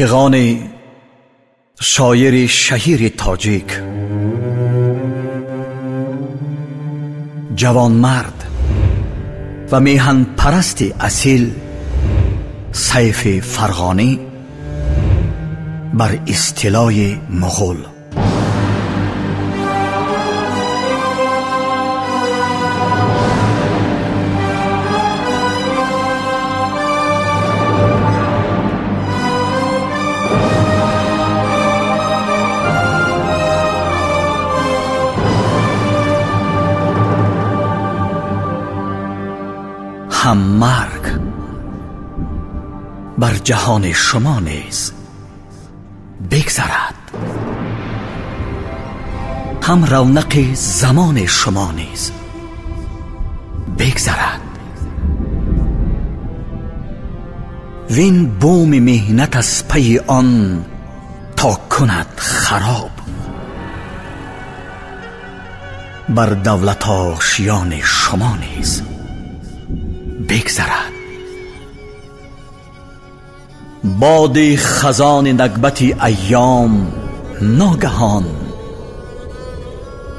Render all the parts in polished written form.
فغان شاعر شهیر تاجیک، جوان مرد و میهن پرست اصیل سیف فرغانی بر استیلای مغول. هم مرگ بر جهان شما نیز بگذرد، هم رونق زمان شما نیز بگذرد. وین بوم مهنت از پی آن تا کند خراب، بر دولت آشیان شما نیز بگذرد. باد خزان نکبت ایام ناگهان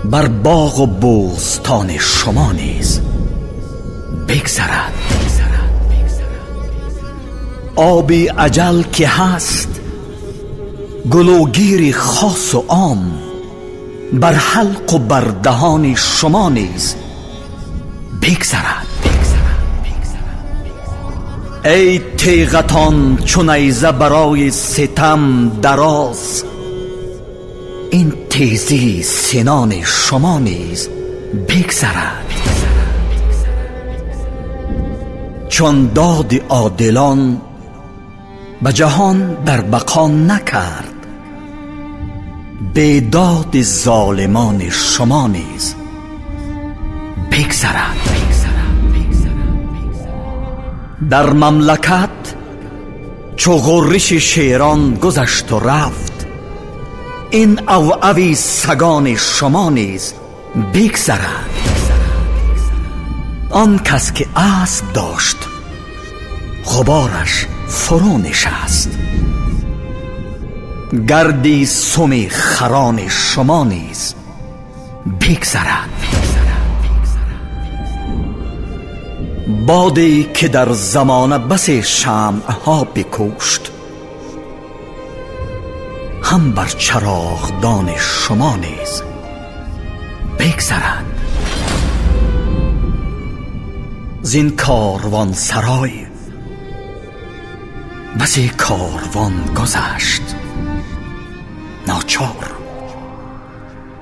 بر باغ و بوستان شما نیز بگذرد. آب اجل که هست گلوگیر خاص و عام بر حلق و بر دهان شما نیز بگذرد. ای تیغتان چون نیزه برای ستم دراز، این تیزی سنان شما نیز بگذرد. چون داد عادلان به جهان در بقا نکرد، به داد ظالمان شما نیز بگذرد. در مملکت چو غرش شیران گذشت و رفت، این اوعوی سگان شما نیز بگذرد. آن کس که اسب داشت غبارش فرو نشست، گردی سم خران شما نیز بگذرد. بادی که در زمانه بس شمعها بکشت، هم بر چراغدان شما نیز بگذرد. زین کاروان سرای بسی کاروان گذشت،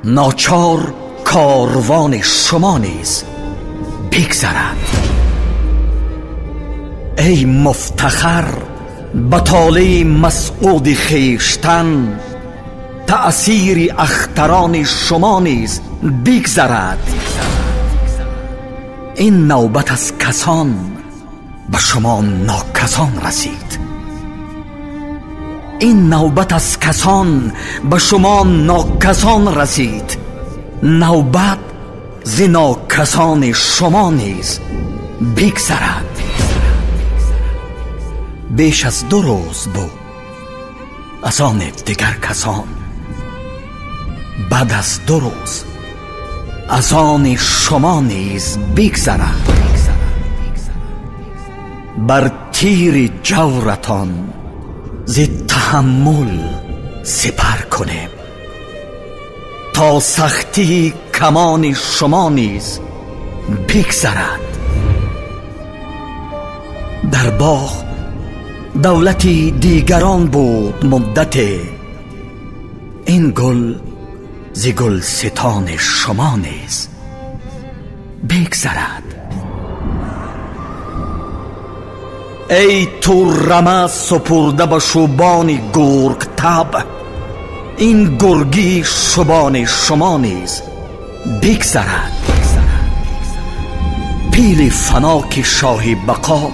ناچار کاروان شما نیز بگذرد. ای مفتخر به طالع مسعود خویشتن، تأثیر اختران شما نیز بگذرد. این نوبت از کسان به شما ناکسان رسید، این نوبت از کسان به شما ناکسان رسید. نوبت ز ناکسان شما نیز بگذرد. بیش از 2 روز بود از آن دیگر کسان، بعد از 2 روز از آن شما نیز بگذرد. بر تیر جورتان ز تحمل سپر کنیم، تا سختی کمان شما نیز بگذرد. در باغ دولتی دیگران بود مدت، این گل ز گلستان شما نیز بگذرد. ای تورمه سپرده به شوبان گرگ تب، این گرگی شوبان شما نیز بگذرد. پیل فناک شاه بقا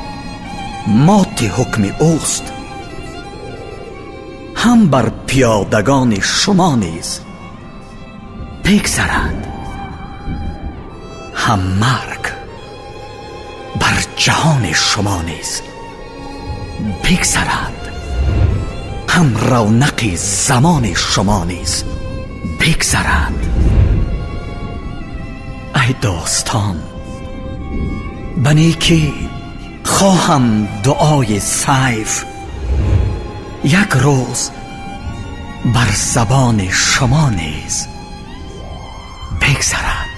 مات حکم اوست، هم بر پیادگان شما نیز بگذرد. هم مرگ بر جهان شما نیز بگذرد. هم رونق زمان شما نیز بگذرد. ای داستان، به نیکی خواهم دعای سیف یک روز بر زبان شما نیز بگذرد.